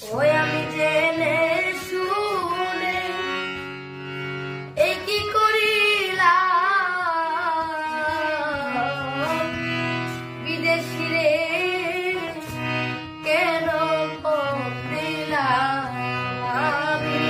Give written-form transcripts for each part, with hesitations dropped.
ওই আমি জেনে শুনে এই কি করিলাম, বিদেশি রে কেন দিলাম আমি।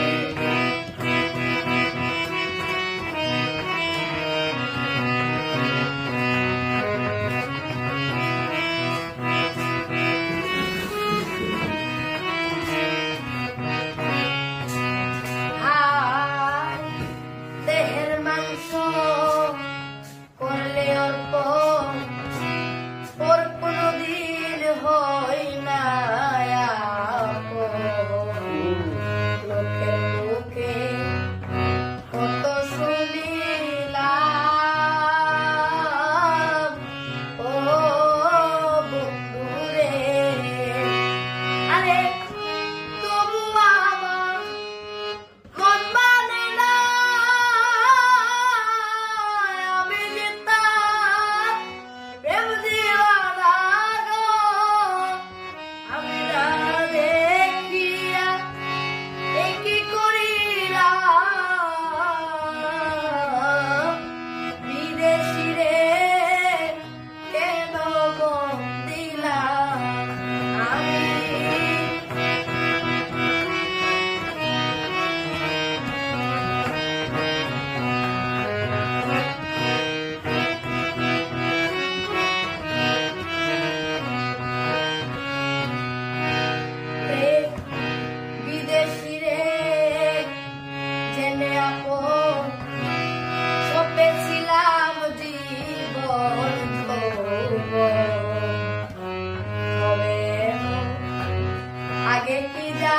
দেহের মাংস করলে অল্প, ওর কোনদিন হয় না আপন। লোকের মুখে কত শুনিলাম, ও বন্ধুরে, আরে তবু আমার মন মানে না, আমি যে তার প্রেম দিওয়ানা গো। আমি না দেখিয়া এই কি করিলাম, বিদেশি রে কেন মন দিলাম আমি। বিদেশি রে জেনে আপন, সপেছিলাম জীবন যৌবন। তবে আগে কি যা